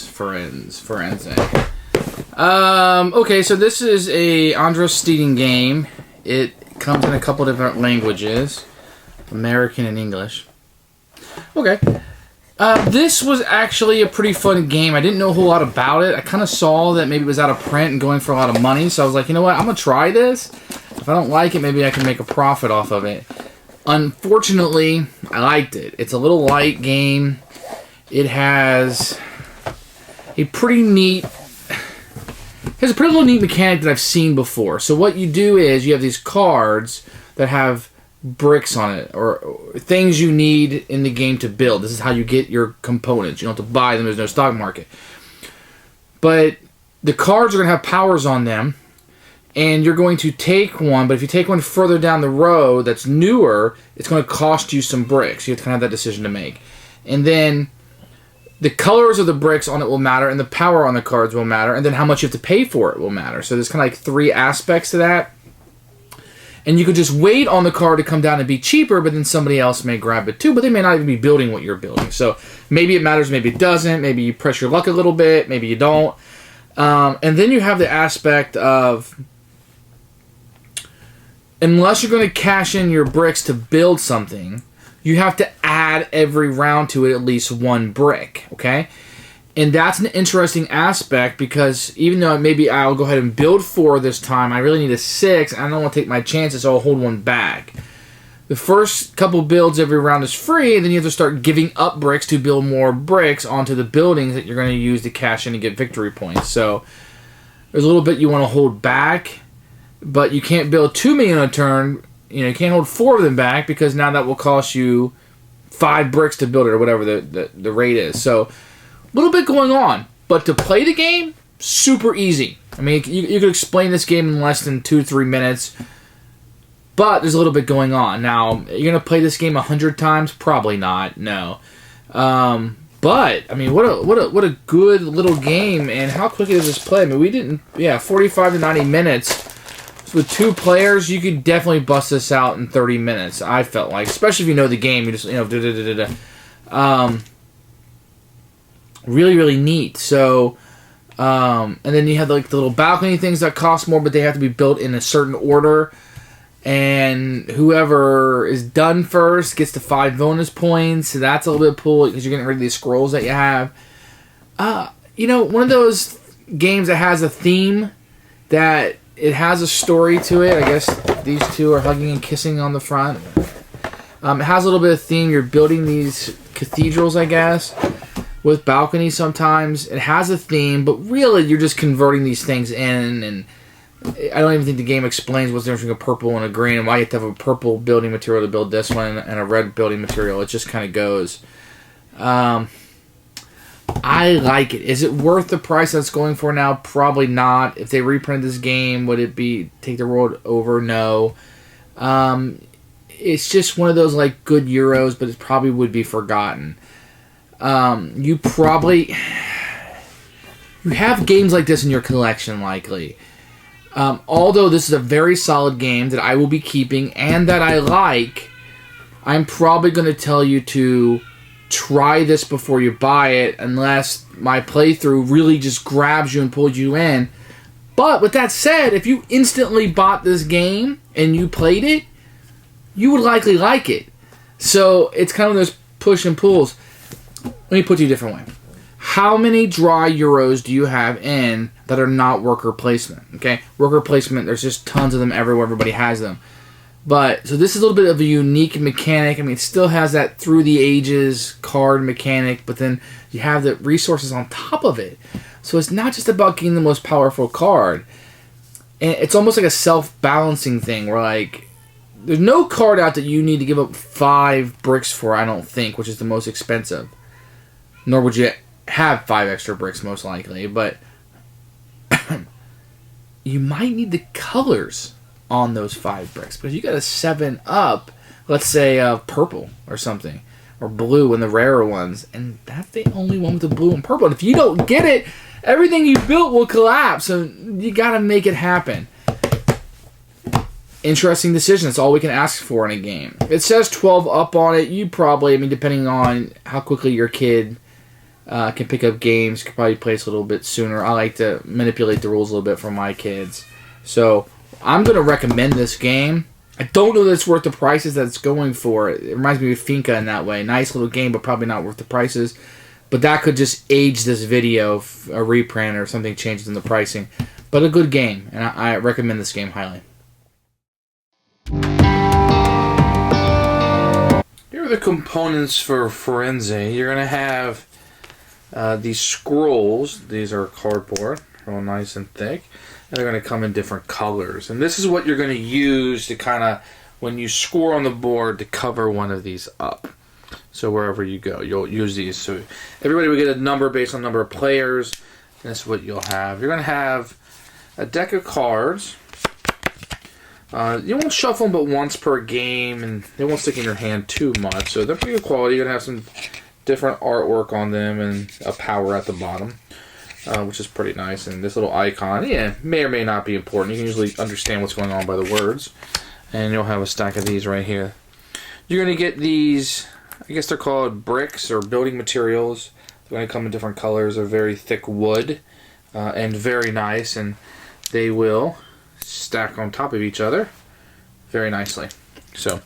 Firenze. Okay, so this is a Andros-Steeding game. It comes in a couple different languages, American and English. Okay. This was actually a pretty fun game. I didn't know a whole lot about it. I kind of saw that maybe it was out of print and going for a lot of money, so I was like, you know what, I'm going to try this. If I don't like it, maybe I can make a profit off of it. Unfortunately, I liked it. It's a little light game. It has a pretty neat mechanic that I've seen before. So what you do is you have these cards that have bricks on it, or things you need in the game to build. This is how you get your components. You don't have to buy them. There's no stock market. But the cards are going to have powers on them, and you're going to take one, but if you take one further down the road that's newer, it's going to cost you some bricks. You have to kind of have that decision to make. And then the colors of the bricks on it will matter, and the power on the cards will matter, and then how much you have to pay for it will matter. So there's kind of like three aspects to that. And you could just wait on the card to come down and be cheaper, but then somebody else may grab it too, but they may not even be building what you're building. So maybe it matters, maybe it doesn't. Maybe you press your luck a little bit, maybe you don't. And then you have the aspect of, unless you're going to cash in your bricks to build something, you have to add every round to it at least one brick, okay? And that's an interesting aspect, because even though maybe I'll go ahead and build 4 this time, I really need a 6, and I don't want to take my chances, so I'll hold one back. The first couple builds every round is free, and then you have to start giving up bricks to build more bricks onto the buildings that you're going to use to cash in and get victory points. So there's a little bit you want to hold back, but you can't build 2 million a turn. You can't hold 4 of them back, because now that will cost you 5 bricks to build it, or whatever the rate is. So a little bit going on, but to play the game, super easy. I mean, you could explain this game in less than 2-3 minutes, but there's a little bit going on. Now, you're going to play this game 100 times? Probably not, no. But, I mean, what a good little game, and how quickly does this play? I mean, 45 to 90 minutes. With 2 players, you could definitely bust this out in 30 minutes, I felt like. Especially if you know the game. You just, really, really neat. So, and then you have like the little balcony things that cost more, but they have to be built in a certain order. And whoever is done first gets the 5 bonus points. So that's a little bit cool, because you're getting rid of these scrolls that you have. One of those games that has a theme, that it has a story to it. I guess these 2 are hugging and kissing on the front. It has a little bit of theme. You're building these cathedrals, I guess, with balconies sometimes. It has a theme, but really you're just converting these things in, and I don't even think the game explains what's the difference between a purple and a green, and why you have to have a purple building material to build this one and a red building material. It just kind of goes. I like it. Is it worth the price that's going for now? Probably not. If they reprinted this game, would it take the world over? No. It's just one of those like good Euros, but it probably would be forgotten. You have games like this in your collection, likely. Although this is a very solid game that I will be keeping and that I like, I'm probably going to tell you to try this before you buy it, unless my playthrough really just grabs you and pulls you in. But with that said, if you instantly bought this game and you played it, you would likely like it. So it's kind of those push and pulls. Let me put it a different way. How many dry Euros do you have in that are not worker placement? Okay, worker placement, there's just tons of them everywhere. Everybody has them. But, so this is a little bit of a unique mechanic. I mean, it still has that through the ages card mechanic, but then you have the resources on top of it. So it's not just about getting the most powerful card. And it's almost like a self-balancing thing, where like, there's no card out that you need to give up 5 bricks for, I don't think, which is the most expensive. Nor would you have 5 extra bricks, most likely. But you might need the colors on those 5 bricks, because you got a 7 up, let's say purple or something, or blue in the rarer ones, and that's the only one with the blue and purple. And if you don't get it, everything you built will collapse. So you got to make it happen. interesting decision. That's all we can ask for in a game. It says 12 up on it. You probably, I mean, depending on how quickly your kid can pick up games, could probably play this a little bit sooner. I like to manipulate the rules a little bit for my kids. So I'm going to recommend this game. I don't know that it's worth the prices that it's going for. It reminds me of Finca in that way. Nice little game, but probably not worth the prices. But that could just age this video, a reprint or something changes in the pricing. But a good game, and I recommend this game highly. Here are the components for Firenze. You're going to have these scrolls. These are cardboard, real nice and thick. And they're going to come in different colors. And this is what you're going to use to kind of, when you score on the board, to cover one of these up. So wherever you go, you'll use these. So everybody will get a number based on number of players. And that's what you'll have. You're going to have a deck of cards. You won't shuffle them but once per game, and they won't stick in your hand too much. So they're pretty good quality. You're going to have some different artwork on them and a power at the bottom. Which is pretty nice. And this little icon, yeah, may or may not be important. You can usually understand what's going on by the words. And you'll have a stack of these right here. You're going to get these, I guess they're called bricks or building materials. They're going to come in different colors. They're very thick wood and very nice. And they will stack on top of each other very nicely. So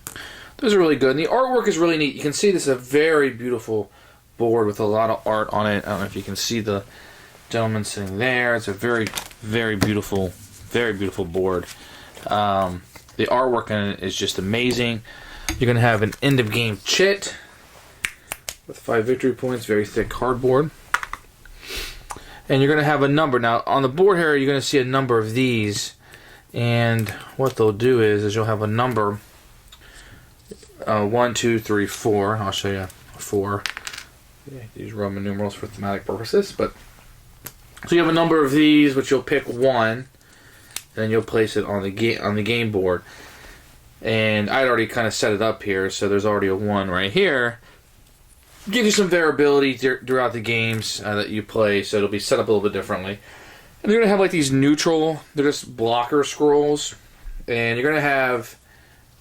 those are really good. And the artwork is really neat. You can see this is a very beautiful board with a lot of art on it. I don't know if you can see the gentleman sitting there. It's a very, very beautiful board. The artwork in it is just amazing. You're going to have an end of game chit with 5 victory points, very thick cardboard. And you're going to have a number. Now on the board here you're going to see a number of these, and what they'll do is you'll have a number 1, 2, 3, 4. I'll show you 4. Use Roman numerals for thematic purposes, but so you have a number of these, which you'll pick one, and then you'll place it on the game board. And I'd already kind of set it up here, so there's already a 1 right here. Give you some variability throughout the games that you play, so it'll be set up a little bit differently. And you're going to have like these neutral, they're just blocker scrolls, and you're going to have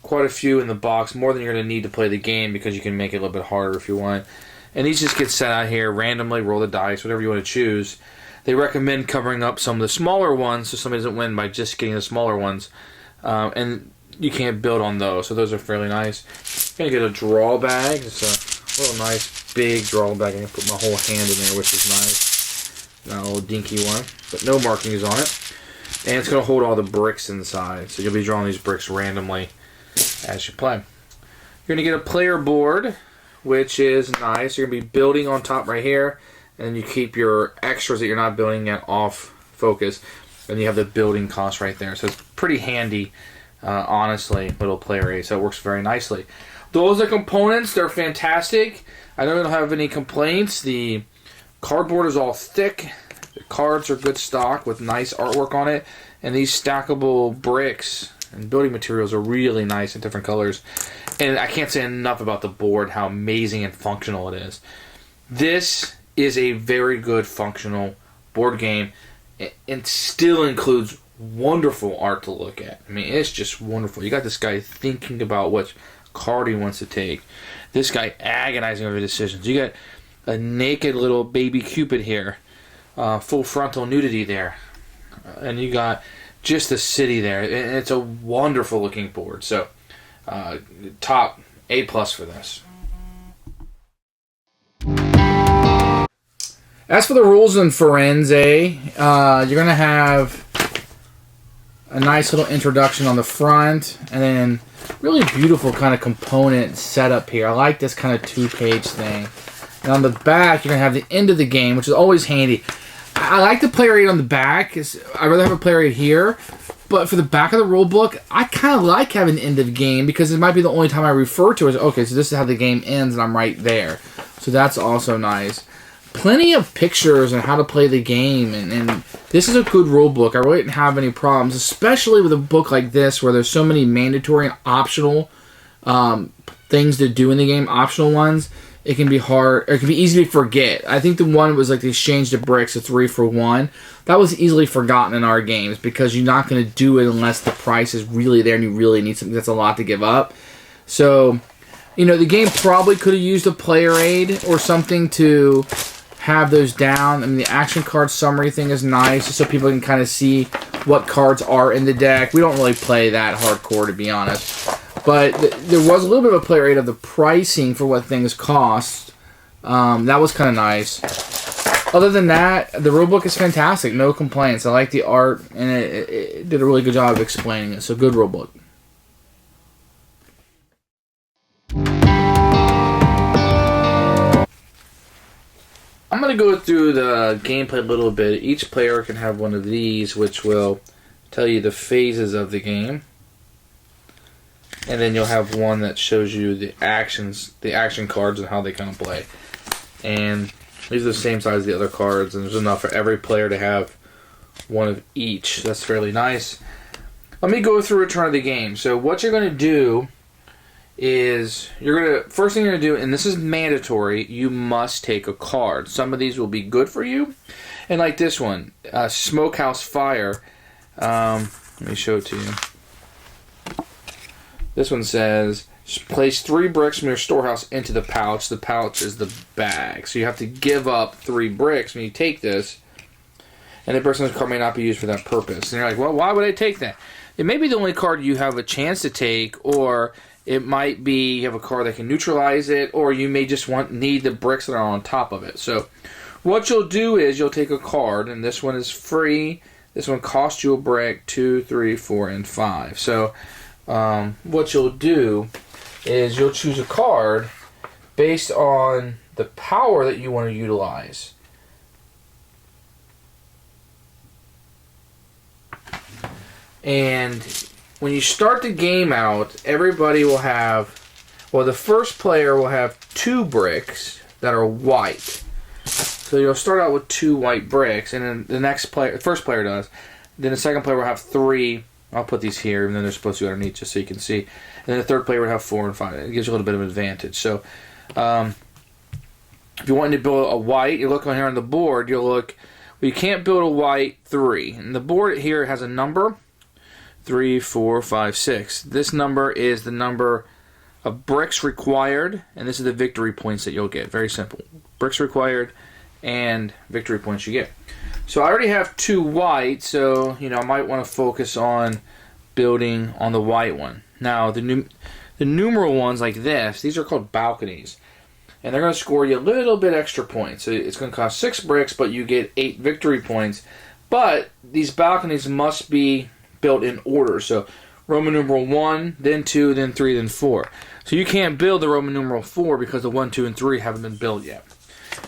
quite a few in the box, more than you're going to need to play the game, because you can make it a little bit harder if you want. And these just get set out here randomly, roll the dice, whatever you want to choose. They recommend covering up some of the smaller ones so somebody doesn't win by just getting the smaller ones. And you can't build on those, so those are fairly nice. You're going to get a draw bag. It's a little nice big draw bag. I can put my whole hand in there, which is nice. Not a little dinky one, but no markings on it. And it's going to hold all the bricks inside, so you'll be drawing these bricks randomly as you play. You're going to get a player board, which is nice. You're going to be building on top right here. And then you keep your extras that you're not building yet off focus. And you have the building cost right there. So it's pretty handy, honestly, little player aid. So it works very nicely. Those are components. They're fantastic. I don't have any complaints. The cardboard is all thick. The cards are good stock with nice artwork on it. And these stackable bricks and building materials are really nice in different colors. And I can't say enough about the board, how amazing and functional it is. This is a very good functional board game, and still includes wonderful art to look at. I mean, it's just wonderful. You got this guy thinking about which card he wants to take. This guy agonizing over decisions. You got a naked little baby Cupid here, full frontal nudity there, and you got just the city there. And it's a wonderful looking board. So, top A+ for this. As for the rules in Firenze, you're going to have a nice little introduction on the front, and then really beautiful kind of component setup here. I like this kind of 2-page thing. And on the back, you're going to have the end of the game, which is always handy. I like the player aid on the back. I'd rather have a player aid here. But for the back of the rule book, I kind of like having the end of the game, because it might be the only time I refer to it. Okay, so this is how the game ends, and I'm right there. So that's also nice. Plenty of pictures on how to play the game, and this is a good rule book. I really didn't have any problems, especially with a book like this where there's so many mandatory and optional things to do in the game, optional ones. it can be hard, or it can be easy to forget. I think the one was like they changed the bricks to 3 for 1. That was easily forgotten in our games because you're not going to do it unless the price is really there and you really need something that's a lot to give up. So, you know, the game probably could have used a player aid or something to have those down. I mean, the action card summary thing is nice so people can kind of see what cards are in the deck. We don't really play that hardcore, to be honest. But there was a little bit of a player aid of the pricing for what things cost. That was kind of nice. Other than that, the rulebook is fantastic. No complaints. I like the art, and it did a really good job of explaining it. So, good rulebook. I'm going to go through the gameplay a little bit. Each player can have one of these, which will tell you the phases of the game. And then you'll have one that shows you the actions, the action cards, and how they kind of play. And these are the same size as the other cards, and there's enough for every player to have one of each. That's fairly nice. Let me go through Return of the Game. So what you're going to do is, first thing you're going to do, and this is mandatory, you must take a card. Some of these will be good for you. And like this one, Smokehouse Fire. Let me show it to you. This one says, place 3 bricks from your storehouse into the pouch. The pouch is the bag. So you have to give up 3 bricks when you take this. And the person's card may not be used for that purpose. And you're like, well, why would I take that? It may be the only card you have a chance to take, or it might be you have a card that can neutralize it, or you may just need the bricks that are on top of it. So what you'll do is you'll take a card, and this one is free. This one costs you a brick, 2, 3, 4, and 5. So what you'll do is you'll choose a card based on the power that you want to utilize. And when you start the game out, everybody will have, well, the first player will have 2 bricks that are white. So you'll start out with 2 white bricks, and then the next player, the first player does. Then the second player will have 3. I'll put these here, and then they're supposed to be underneath just so you can see. And then the third player would have 4 and 5. It gives you a little bit of an advantage. So, if you want to build a white, you look on here on the board, you'll look, well, you can't build a white 3. And the board here has a number, 3, 4, 5, 6. This number is the number of bricks required, and this is the victory points that you'll get. Very simple. Bricks required and victory points you get. So I already have 2 white, so I might want to focus on building on the white one. Now the numeral ones like this, these are called balconies, and they're going to score you a little bit extra points. So it's going to cost 6 bricks, but you get 8 victory points. But these balconies must be built in order. So Roman numeral 1, then 2, then 3, then 4. So you can't build the Roman numeral 4 because the 1, 2, and 3 haven't been built yet.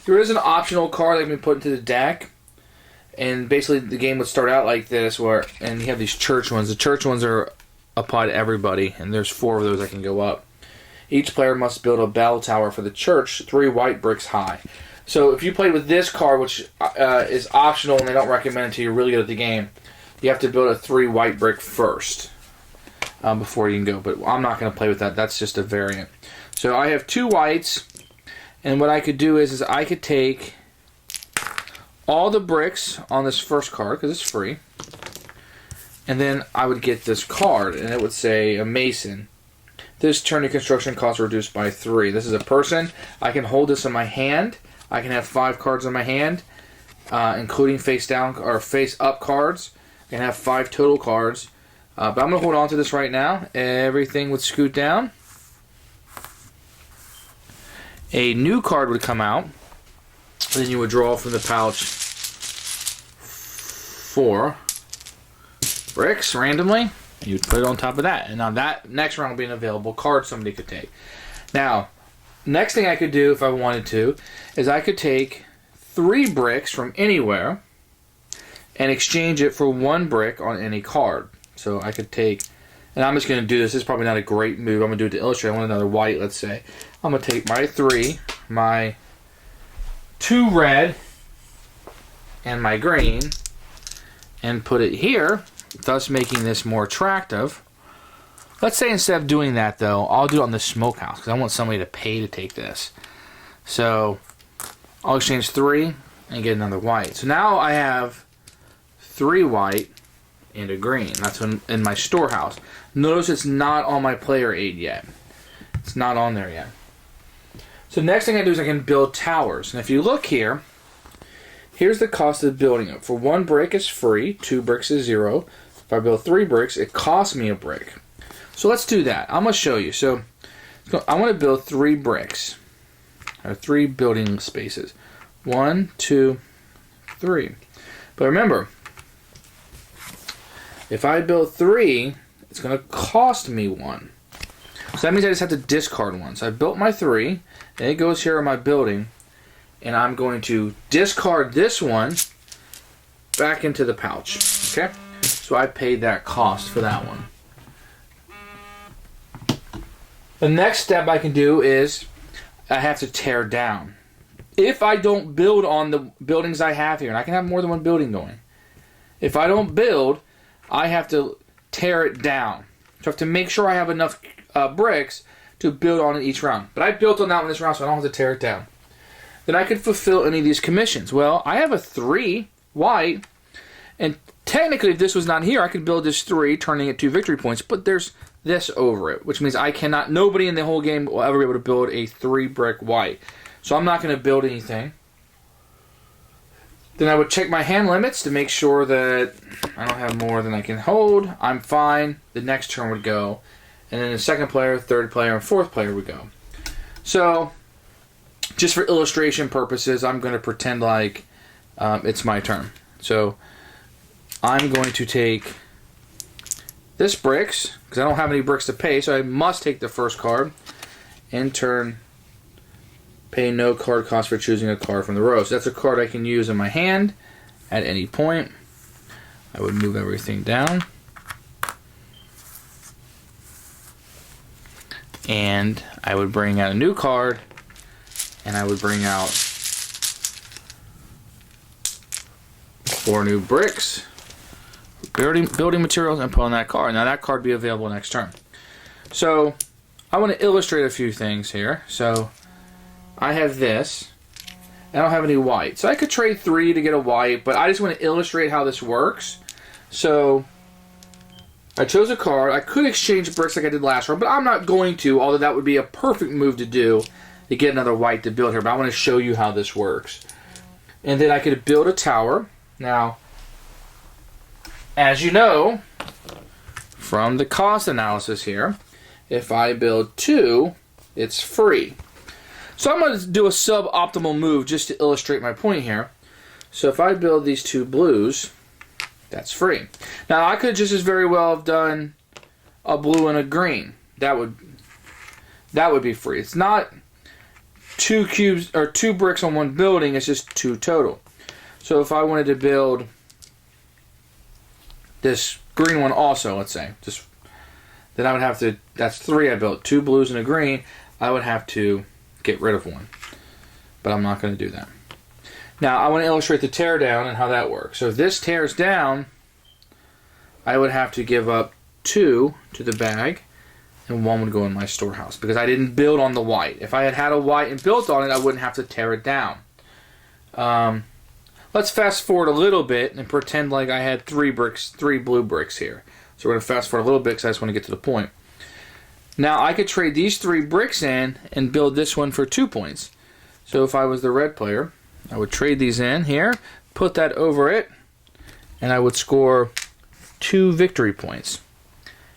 There is an optional card that can be put into the deck. And basically the game would start out like this, and you have these church ones. The church ones are applied to everybody, and there's 4 of those that can go up. Each player must build a bell tower for the church, 3 white bricks high. So if you play with this card, which is optional and they don't recommend it until you're really good at the game, you have to build a 3 white brick first before you can go. But I'm not going to play with that. That's just a variant. So I have 2 whites, and what I could do is I could take all the bricks on this first card, because it's free, and then I would get this card, and it would say a mason. This turn your construction costs reduced by 3. This is a person. I can hold this in my hand. I can have 5 cards in my hand, including face down or face up cards. I can have 5 total cards. But I'm going to hold on to this right now. Everything would scoot down. A new card would come out. Then you would draw from the pouch 4 bricks randomly, and you would put it on top of that. And now that next round will be an available card somebody could take. Now, next thing I could do if I wanted to is I could take 3 bricks from anywhere and exchange it for 1 brick on any card. So I could take, and I'm just going to do this. This is probably not a great move. I'm going to do it to illustrate. I want another white, let's say. I'm going to take my 3, my 2 red, and my green, and put it here, thus making this more attractive. Let's say instead of doing that, though, I'll do it on the smokehouse, because I want somebody to pay to take this. So I'll exchange 3 and get another white. So now I have 3 white and a green. That's in my storehouse. Notice it's not on my player aid yet. It's not on there yet. So next thing I do is I can build towers. And if you look here, here's the cost of building it. For 1 brick is free, 2 bricks is 0. If I build 3 bricks, it costs me a brick. So let's do that. I'm going to show you. So I want to build 3 bricks. Or 3 building spaces. 1, 2, 3. But remember, if I build 3, it's going to cost me 1. So that means I just have to discard 1. So I built my 3, and it goes here in my building, and I'm going to discard this one back into the pouch. Okay? So I paid that cost for that one. The next step I can do is I have to tear down. If I don't build on the buildings I have here, and I can have more than 1 building going. If I don't build, I have to tear it down. So I have to make sure I have enough bricks to build on it each round. But I built on that one this round, so I don't have to tear it down. Then I could fulfill any of these commissions. Well, I have a 3 white, and technically if this was not here, I could build this 3, turning it 2 victory points, but there's this over it, which means nobody in the whole game will ever be able to build a 3 brick white. So I'm not going to build anything. Then I would check my hand limits to make sure that I don't have more than I can hold. I'm fine. The next turn would go. And then the second player, third player, and fourth player would go. So, just for illustration purposes, I'm going to pretend like it's my turn. So, I'm going to take this bricks, because I don't have any bricks to pay, so I must take the first card. In turn, pay no card cost for choosing a card from the row. So that's a card I can use in my hand at any point. I would move everything down. And I would bring out a new card, and I would bring out 4 new bricks, building materials, and put on that card. Now that card will be available next turn. So I want to illustrate a few things here. So I have this. I don't have any white. So I could trade 3 to get a white, but I just want to illustrate how this works. So I chose a card. I could exchange bricks like I did last round, but I'm not going to, although that would be a perfect move to do to get another white to build here. But I want to show you how this works. And then I could build a tower. Now, as you know, from the cost analysis here, if I build 2, it's free. So I'm going to do a suboptimal move just to illustrate my point here. So if I build these 2 blues, that's free. Now I could just as very well have done a blue and a green. That would be free. It's not 2 cubes or 2 bricks on 1 building. It's just 2 total. So if I wanted to build this green one also, let's say, then I would have to. That's 3 I built. 2 blues and a green. I would have to get rid of 1, but I'm not going to do that. Now I want to illustrate the tear down and how that works. So if this tears down, I would have to give up 2 to the bag, and 1 would go in my storehouse because I didn't build on the white. If I had had a white and built on it, I wouldn't have to tear it down. Let's fast forward a little bit and pretend like I had 3 blue bricks here. So we're going to fast forward a little bit because I just want to get to the point. Now I could trade these 3 bricks in and build this one for 2 points. So if I was the red player, I would trade these in here, put that over it, and I would score 2 victory points.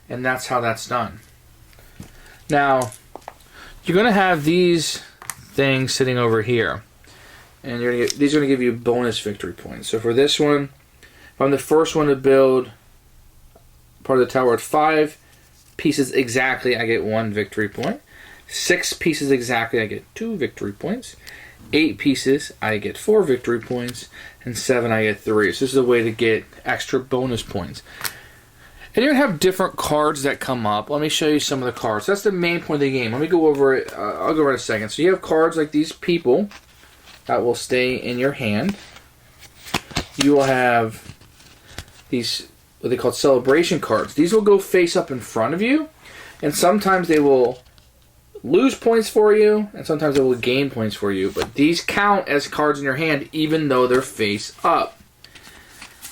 And that's how that's done. Now, you're going to have these things sitting over here. And these are going to give you bonus victory points. So for this one, if I'm the first one to build part of the tower at 5 pieces exactly, I get 1 victory point. 6 pieces exactly, I get 2 victory points. 8 pieces, I get 4 victory points. And 7, I get 3. So this is a way to get extra bonus points. And you're going to have different cards that come up. Let me show you some of the cards. That's the main point of the game. Let me go over it. I'll go over it in a second. So you have cards like these people that will stay in your hand. You will have these, what they call celebration cards. These will go face up in front of you. And sometimes they will lose points for you, and sometimes it will gain points for you. But these count as cards in your hand, even though they're face up.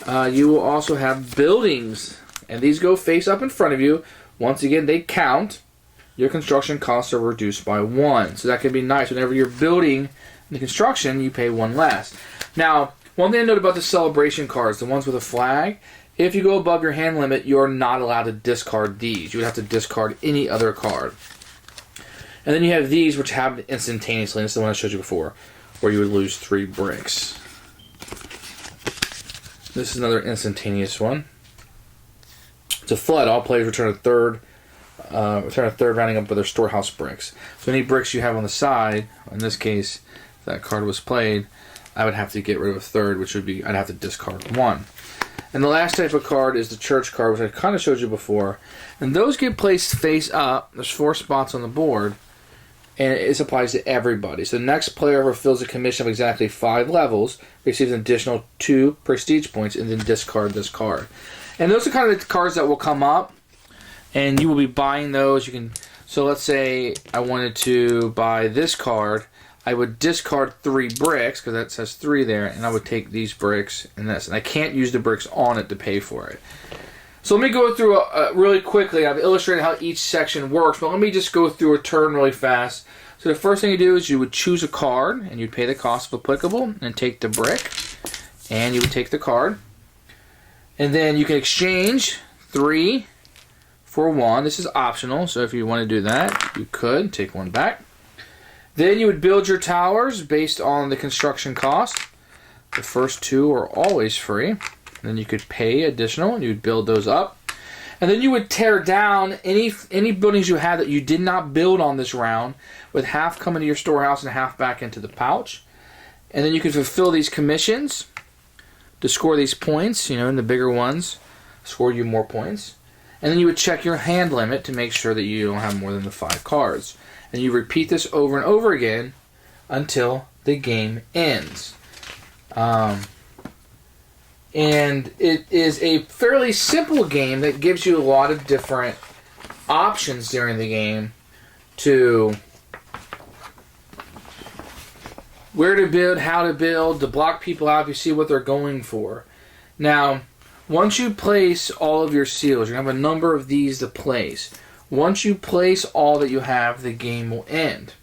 You will also have buildings, and these go face up in front of you. Once again, they count. Your construction costs are reduced by 1. So that can be nice. Whenever you're building the construction, you pay 1 less. Now, one thing to note about the celebration cards, the ones with a flag, if you go above your hand limit, you're not allowed to discard these. You would have to discard any other card. And then you have these, which happen instantaneously. And this is the one I showed you before, where you would lose 3 bricks. This is another instantaneous one. It's a flood. All players return a third rounding up with their storehouse bricks. So any bricks you have on the side, in this case, if that card was played, I would have to get rid of a third, which would be, I'd have to discard 1. And the last type of card is the church card, which I kind of showed you before. And those get placed face up. There's 4 spots on the board, and it applies to everybody. So the next player who fulfills a commission of exactly 5 levels receives an additional 2 prestige points, and then discard this card. And those are kind of the cards that will come up, and you will be buying those. You can. So let's say I wanted to buy this card. I would discard 3 bricks, because that says 3 there, and I would take these bricks and this. And I can't use the bricks on it to pay for it. So let me go through really quickly. I've illustrated how each section works, but let me just go through a turn really fast. So the first thing you do is you would choose a card, and you'd pay the cost if applicable, and take the brick, and you would take the card. And then you can exchange 3 for 1. This is optional, so if you want to do that, you could take 1 back. Then you would build your towers based on the construction cost. The first 2 are always free. And then you could pay additional, and you would build those up. And then you would tear down any buildings you had that you did not build on this round, with half coming to your storehouse and half back into the pouch. And then you could fulfill these commissions to score these points, and the bigger ones score you more points. And then you would check your hand limit to make sure that you don't have more than the 5 cards. And you repeat this over and over again until the game ends. And it is a fairly simple game that gives you a lot of different options during the game to where to build, how to build, to block people out if you see what they're going for. Now, once you place all of your seals, you have a number of these to place. Once you place all that you have, the game will end.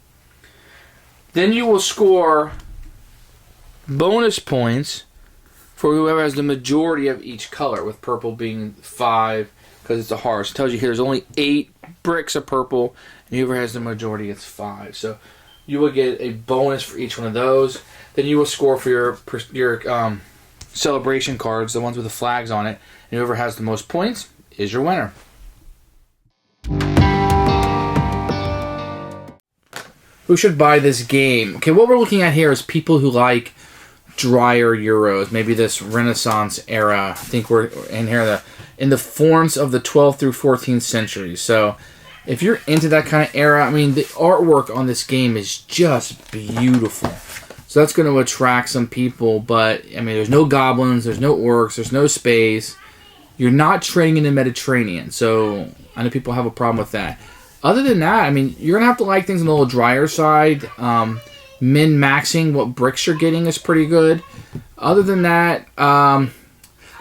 Then you will score bonus points for whoever has the majority of each color, with purple being 5 because it's a hearth. It tells you here there's only 8 bricks of purple, and whoever has the majority gets 5. So you will get a bonus for each one of those. Then you will score for your celebration cards, the ones with the flags on it, and whoever has the most points is your winner. Who should buy this game? Okay, what we're looking at here is people who like drier Euros, maybe this Renaissance era. I think we're in here in the forms of the 12th through 14th century. So if you're into that kind of era, I mean, the artwork on this game is just beautiful. So that's going to attract some people, but I mean, there's no goblins, there's no orcs, there's no space. You're not trading in the Mediterranean, so I know people have a problem with that. Other than that, I mean, you're going to have to like things on the little drier side. Min-maxing what bricks you're getting is pretty good. Other than that, I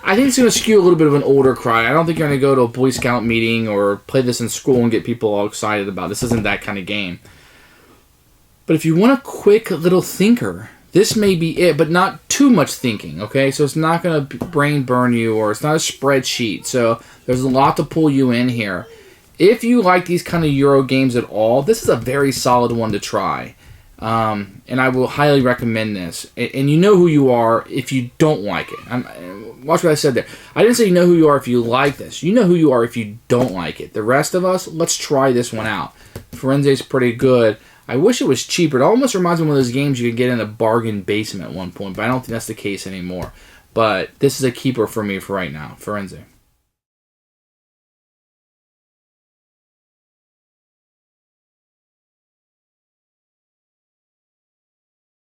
think it's going to skew a little bit of an older crowd. I don't think you're going to go to a Boy Scout meeting or play this in school and get people all excited about it. This isn't that kind of game. But if you want a quick little thinker, this may be it, but not too much thinking, okay? So it's not going to brain burn you, or it's not a spreadsheet. So there's a lot to pull you in here. If you like these kind of Euro games at all, this is a very solid one to try. And I will highly recommend this. And you know who you are if you don't like it. Watch what I said there. I didn't say you know who you are if you like this. You know who you are if you don't like it. The rest of us, let's try this one out. Firenze is pretty good. I wish it was cheaper. It almost reminds me of one of those games you could get in a bargain basement at one point, but I don't think that's the case anymore. But this is a keeper for me for right now. Firenze.